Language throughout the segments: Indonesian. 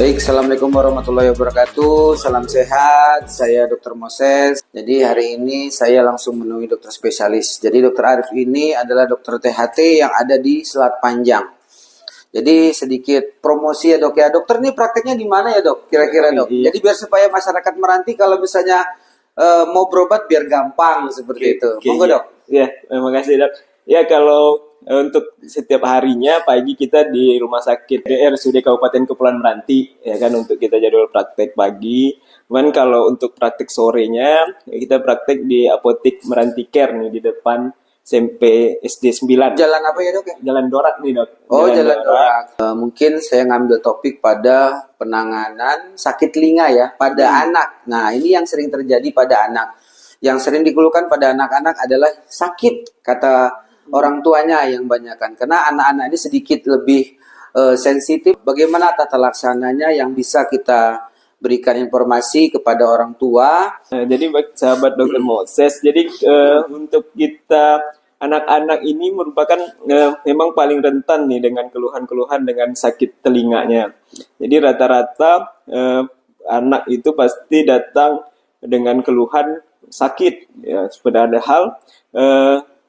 Baik, Assalamualaikum warahmatullahi wabarakatuh. Salam sehat, saya Dr. Moses. Jadi hari ini saya langsung menemui dokter spesialis. Jadi Dr. Arif ini adalah dokter THT yang ada di Selat Panjang. Jadi sedikit promosi ya dok ya. Dokter ini prakteknya di mana ya dok? Kira-kira dok. Iya. Jadi biar supaya masyarakat meranti kalau misalnya mau berobat biar gampang seperti itu. Monggo dok. Ya, terima kasih dok. Ya kalau untuk setiap harinya pagi kita di Rumah Sakit RSUD Kabupaten Kepulauan Meranti, ya kan, untuk kita jadwal praktek pagi. Cuman kalau untuk praktek sorenya, ya kita praktek di Apotik Meranti Care nih di depan SMP SD 9. Jalan apa ya dok ya? Jalan Dorak nih dok. Oh, Jalan Dorak. Mungkin saya ngambil topik pada penanganan sakit telinga ya pada anak. Nah, ini yang sering terjadi pada anak. Yang sering dikeluhkan pada anak-anak adalah sakit, kata orang tuanya yang banyakkan. Karena anak-anak ini sedikit lebih sensitif. Bagaimana tata laksananya yang bisa kita berikan informasi kepada orang tua. Nah, jadi sahabat Dr. Moses, jadi untuk kita anak-anak ini merupakan memang paling rentan nih dengan keluhan-keluhan dengan sakit telinganya. Jadi rata-rata anak itu pasti datang dengan keluhan sakit. Ya, padahal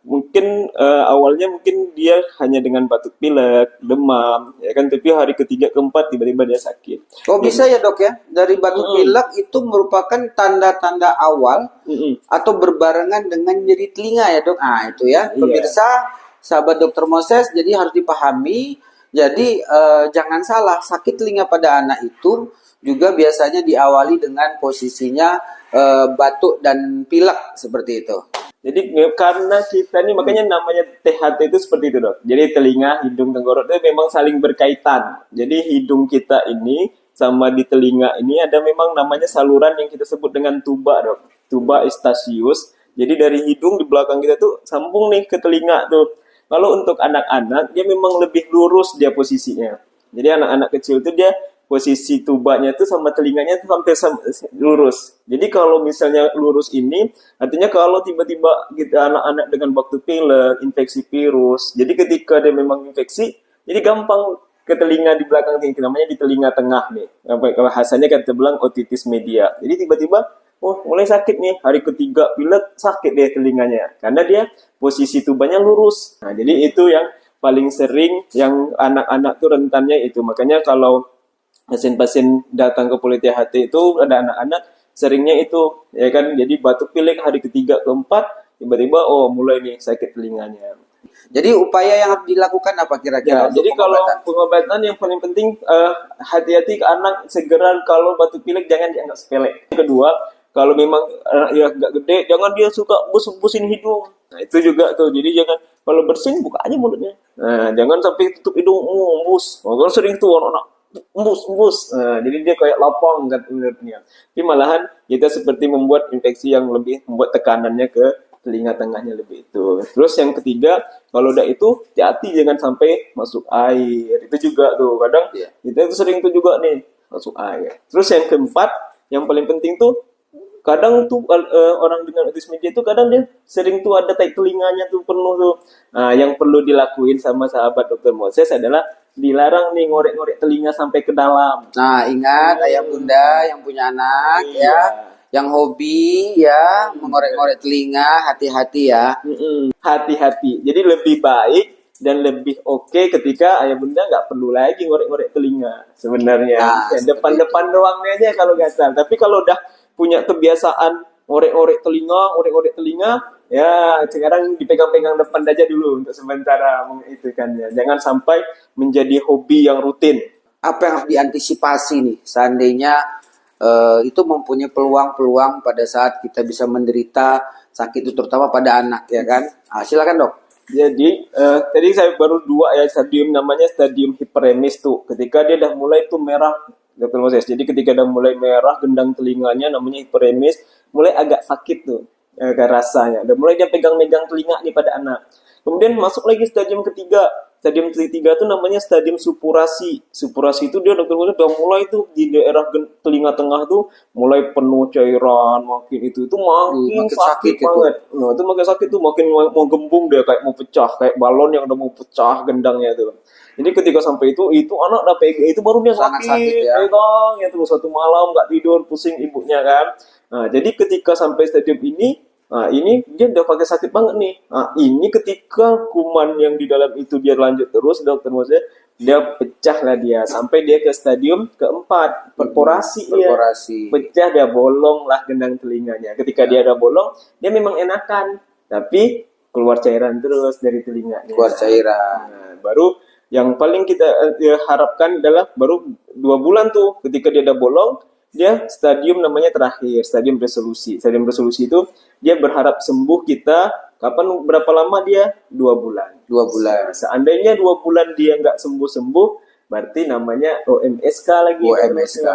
mungkin awalnya mungkin dia hanya dengan batuk pilek, demam, ya kan, tapi hari ketiga keempat tiba-tiba dia sakit. Oh bisa ya dok ya, dari batuk pilek itu merupakan tanda-tanda awal atau berbarengan dengan nyeri telinga ya dok. Nah itu ya, pemirsa, sahabat dokter Moses, jadi harus dipahami. Jadi jangan salah, sakit telinga pada anak itu juga biasanya diawali dengan posisinya batuk dan pilek seperti itu. Jadi karena kita ini makanya namanya THT itu seperti itu dok. Jadi telinga, hidung, tenggorok itu memang saling berkaitan. Jadi hidung kita ini sama di telinga ini ada memang namanya saluran yang kita sebut dengan tuba dok. Tuba eustachius. Jadi dari hidung di belakang kita tuh sambung nih ke telinga tuh. Kalau untuk anak-anak dia memang lebih lurus dia posisinya. Jadi anak-anak kecil itu dia posisi tubanya itu sama telinganya itu hampir lurus. Jadi kalau misalnya lurus ini, artinya kalau tiba-tiba kita anak-anak dengan batuk pilek, infeksi virus, jadi ketika dia memang infeksi, jadi gampang ke telinga di belakang telinga, namanya di telinga tengah nih. Bahasanya kita bilang otitis media. Jadi tiba-tiba, oh mulai sakit nih, hari ketiga pilek, sakit deh telinganya. Karena dia posisi tubanya lurus. Nah jadi itu yang paling sering yang anak-anak tuh rentannya itu. Makanya kalau pasien-pasien datang ke Poli THT itu ada anak-anak seringnya itu ya kan, jadi batuk pilek hari ketiga keempat tiba-tiba oh mulai nih sakit telinganya. Jadi upaya yang harus dilakukan apa kira-kira? Ya, jadi kalau pengobatan yang paling penting hati-hati ke anak, segera kalau batuk pilek jangan dianggap sepele. Kedua, kalau memang ya agak gede jangan dia suka bus-busin hidung. Nah itu juga tuh, jadi jangan kalau bersin buka aja mulutnya. Nah jangan sampai tutup hidung embus. Kalau sering tuh anak embus. Nah, jadi dia kayak lapang kan mulutnya. Tapi malahan kita seperti membuat infeksi yang lebih, membuat tekanannya ke telinga tengahnya lebih itu. Terus yang ketiga, kalau udah itu hati-hati jangan sampai masuk air. Itu juga tuh kadang kita itu sering tuh juga nih masuk air. Terus yang keempat, yang paling penting tuh kadang tuh orang dengan autisme itu kadang dia sering tuh ada tai telinganya tuh penuh tuh. Nah, yang perlu dilakuin sama sahabat Dr. Moses adalah dilarang nih ngorek-ngorek telinga sampai ke dalam. Nah, ingat ayah bunda yang punya anak ya, yang hobi ya mengorek-ngorek telinga, hati-hati ya. Hati-hati. Jadi lebih baik dan lebih oke ketika ayah bunda nggak perlu lagi ngorek-ngorek telinga sebenarnya. Nah, ya, depan-depan doangnya aja kalau gatal. Tapi kalau udah punya kebiasaan ngorek-ngorek telinga, ya sekarang dipegang-pegang depan aja dulu untuk sementara itu kan ya. Jangan sampai menjadi hobi yang rutin. Apa yang harus diantisipasi nih seandainya itu mempunyai peluang-peluang pada saat kita bisa menderita sakit itu terutama pada anak ya kan? Nah, silakan dok. Jadi tadi saya baru dua ya stadium, namanya stadium hiperemis tuh. Ketika dia udah mulai tuh merah, Dr. Moses. Jadi ketika udah mulai merah gendang telinganya namanya hiperemis, mulai agak sakit tuh rasanya. Udah mulai dia pegang-megang telinga nih pada anak. Kemudian masuk lagi stadium ketiga. stadium ketiga itu namanya stadium supurasi. Supurasi itu dia dokter udah mulai tuh di daerah telinga tengah tuh mulai penuh cairan, makin itu makin makin sakit sakit banget. Nah, itu makin sakit tuh, makin mau gembung dia, kayak mau pecah, kayak balon yang udah mau pecah gendangnya itu. Jadi ketika sampai itu anak udah pegang itu baru dia Sangat sakit, sakit ya. pegang ya terus satu malam nggak tidur, pusing ibunya kan. Nah, jadi ketika sampai stadium ini, nah ini dia udah pakai sakit banget nih. Nah, ini ketika kuman yang di dalam itu dia lanjut terus, dokter maksudnya dia pecah lah dia sampai dia ke stadium keempat, perforasi dia. Pecah, dia bolong lah gendang telinganya. Ketika dia ada bolong, dia memang enakan, tapi keluar cairan terus dari telinganya. Keluar cairan. Nah, baru yang paling kita harapkan adalah baru 2 bulan tuh ketika dia udah bolong, dia stadium namanya terakhir, stadium resolusi. Stadium resolusi itu dia berharap sembuh kita kapan, berapa lama dia? 2 bulan. 2 bulan. Seandainya 2 bulan dia nggak sembuh-sembuh, berarti namanya OMSK lagi. OMSK.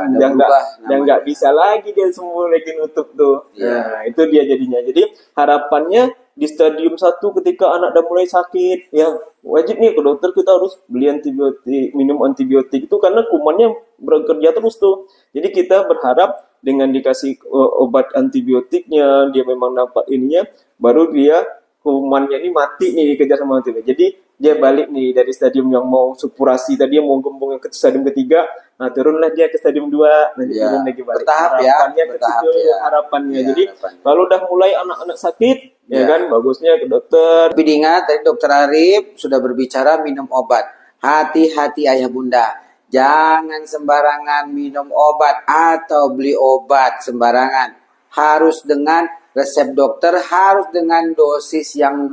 Dan nggak bisa lagi dia sembuh lagi, nutup tuh. Nah, itu dia jadinya. Jadi harapannya di stadium 1 ketika anak udah mulai sakit, ya wajib nih ke dokter, kita harus beli antibiotik, minum antibiotik itu karena kumannya bekerja terus tuh. Jadi kita berharap dengan dikasih obat antibiotiknya, dia memang dapat ininya, baru dia kumannya ini mati nih dikejar sama antibiotik. Jadi dia balik nih dari stadium yang mau supurasi tadi, yang mau gembung yang ke stadium ketiga, nah turunlah dia ke stadium 2, nanti turun lagi balik. Bertahap harapannya ya, ke situ, harapannya. Jadi harapannya. kalau udah mulai anak-anak sakit, ya kan, bagusnya ke dokter. Tapi diingat tadi dokter Arif sudah berbicara minum obat. Hati-hati ayah bunda. Jangan sembarangan minum obat atau beli obat sembarangan. Harus dengan resep dokter, harus dengan dosis yang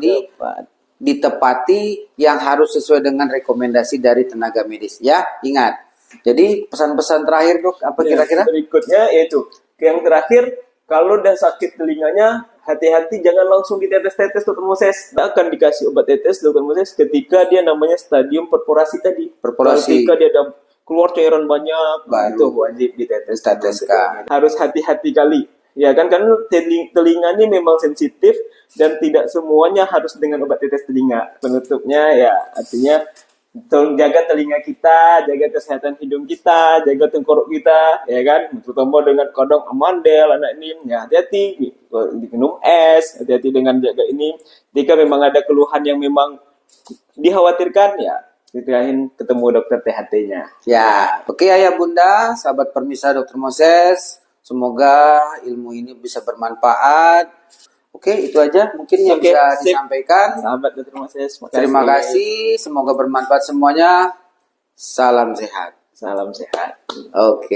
ditepati, yang harus sesuai dengan rekomendasi dari tenaga medis. Ya, ingat. Jadi pesan-pesan terakhir dok, apa kira-kira? Berikutnya yaitu yang terakhir, kalau udah sakit telinganya, hati-hati jangan langsung ditetes-tetes dokter Moses. Akan dikasih obat tetes dokter Moses ketika dia namanya stadium perforasi tadi. Ketika dia ada keluar cairan banyak, itu wajib diteteskan. Harus hati-hati kali. Ya kan, karena telinga ini memang sensitif dan tidak semuanya harus dengan obat tetes telinga. Penutupnya ya artinya jaga telinga kita, jaga kesehatan hidung kita, jaga tengkorok kita, ya kan, terutama dengan kodok amandel anak ini, ya hati-hati minum es, hati-hati dengan jaga ini. Jika memang ada keluhan yang memang dikhawatirkan, ya dikirain ketemu dokter THT-nya. Ya, oke ayah bunda, sahabat permisa dokter Moses, semoga ilmu ini bisa bermanfaat. Oke, itu aja mungkin yang bisa disampaikan. Sahabat dokter Moses, terima kasih. Semoga bermanfaat semuanya. Salam sehat. Salam sehat. Oke.